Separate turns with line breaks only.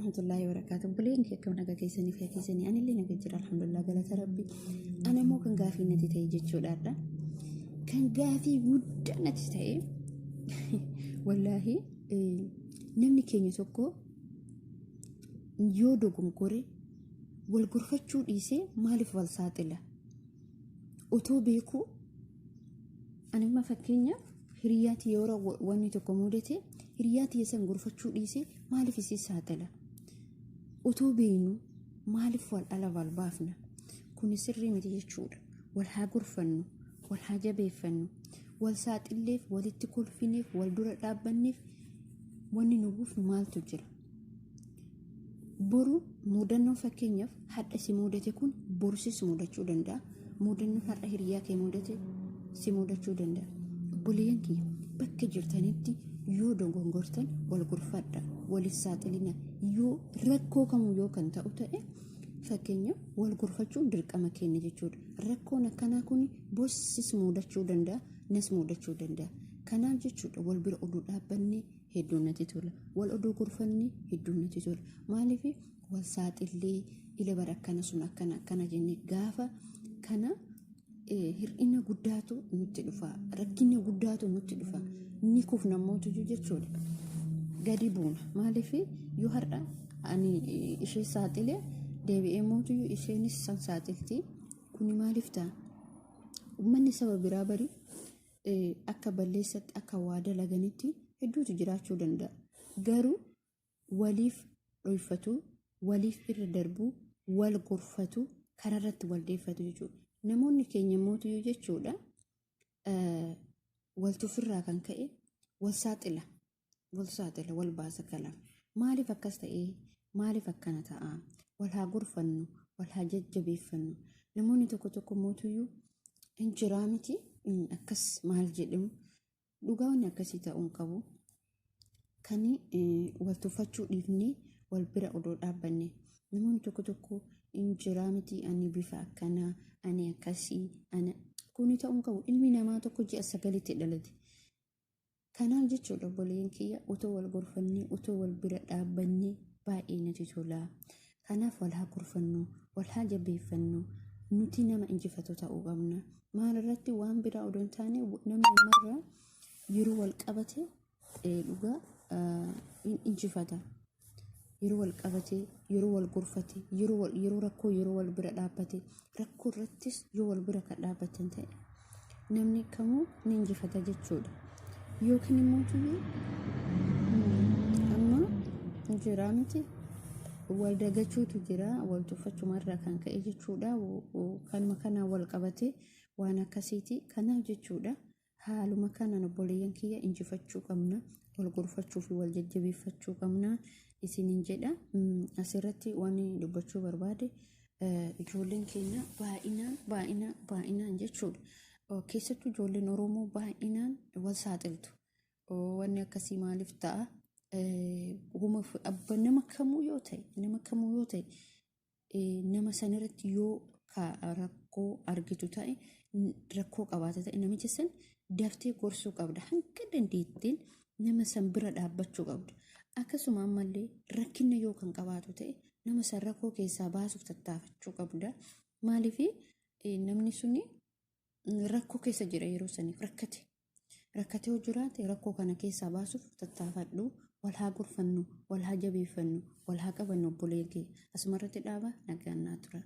warahmatullahi wabarakatuh. Buleen kee nagaa keessanii fi keessanii anillee nagaa jira alhamdulillah galata rabbi. Ana immoo kan gaafii natti ta'e jechuudha. Kan gaafii guddaa natti ta'e wallaahi namni keenya tokko yoo dogongore wal gurfachuu dhiisee maaliif wal saaxila? Otoo beekuu anima fakkeenyaaf hiriyaati yeroo wanni tokko mudate hiriyaati san gurfachuu dhiisee maaliif isii saaxila? Otoo beenu maaliif wal ala wal baafna? Kun sirrii miti jechuudha. Wal haa gurfannu, wal haa jabeeffannu, wal saaxilleef, walitti kolfineef, wal dura dhaabbanneef wanni nuuf maaltu jira? Boru mudannoo fakkeenyaaf hadha si mudate kun borsis mudachuu danda'a. Mudannoo hadha hiriyaa kee mudate si mudachuu danda'a. Buleen kiyya bakka jirtanitti yoo dogongortan wal gurfadha, walis saaxilina. Yoo rakkoo kamuu yoo kan ta'u ta'e fakkeenya wal gurfachuun dirqama keenya jechuudha. Rakkoon akkanaa kun borsis mudachuu danda'a, nas mudachuu danda'a. Kanaaf jechuudha wal bira oduu dhaabbannee hedduu natti tola. Wal oduu gurfannee hedduu natti tola. Maaliif wal saaxillee ila bara akkana sun akkana jennee gaafa kana hir'ina guddaatu nutti dhufa, rakkina guddaatu nutti dhufa. Ni kufna mootu jechuudha. Gadi buuna. Maaliif yoo har'a ani ishee saaxilee deebi'ee mootu isheenis san saaxilti. Kuni maaliif ta'a? Uummanni saba biraa bari akka balleessatti akka waa dalaganitti hedduutu jiraachuu danda'a. Garuu waliif dhoofatu, waliif irra darbu, wal gurfatu, kararratti wal deeffatu jechuudha. Namoonni keenya mootu jechuudha. Wal tufirraa kan ka'e wal saaxila, wal baasa kala. Maaliif akkas ta'ee? Maaliif akkana ta'a? Wal haa gurfannu, wal haa jajjabeeffannu. Namoonni tokko mootuyyuu hin jiraa miti akkas maal jedhamu dhugaawwan akkasii ta'uun qabu. Kani wal tuffachuu dhiifnee wal bira odoo dhaabbanne namoonni tokko hin jiraa miti ani bifa akkanaa ani akkasii ana kuni ta'uun qabu. Ilmi namaa tokko ji'a 9 dhalate. Kanaaf jechuudha buleen kiyya otoo wal gurfannee otoo wal bira dhaabbannee baay'ee natti tola. Kanaaf wal haa gurfannu, wal haa jabeeffannu. Nuti nama injifatu ta'uu qabna. Maal irratti waan biraa odoo hin taane namni marra yeroo wal qabate dhugaa injifata. Yeroo wal qabate, yeroo wal gurfate, yeroo rakkoo yeroo wal bira dhaabbate, rakkoo irrattis yoo wal bira kan dhaabbatan ta'e namni kamuu ni injifata jechuudha. Yookiin immoo amma jiraa miti wal dagachuutu jira, wal tuffachumarraa kan ka'e jechuudha. Kanuma kana wal qabate waan akkasiiti. Kanaaf jechuudha haaluma kanaan obboleeyyan kiyya injifachuu qabna, wal gurfachuu fi wal jajjabeeffachuu qabna isiniin jedha. Asirratti waan dubbachuu barbaade ijoolleen keenya baay'inaan jechuudha. Keessattuu ijoolleen Oromoo baay'inaan wal saaxiltu. Wanni akkasii maaliif ta'a? Nama kamuu yoo ta'e nama sanirratti yoo rakkoo argitu ta'e rakkoo qabaata ta'e namicha san daftee gorsuu qabda. Hanga dandeettiin nama san bira dhaabbachuu qabda. Akkasuma ammallee rakkina yoo kan qabaatu ta'e nama san rakkoo keessaa baasuuf tattaafachuu qabda. Maaliif namni suni rakkoo keessa jira yeroo saniif rakkatee yoo jiraate rakkoo kana keessaa baasuuf tattaafadhu. Wal haa gurfannu, wal haa jabeeffannu, wal haa qabannu obboleeyyan keenya. Asumarratti dhaaba nagaan naa tura.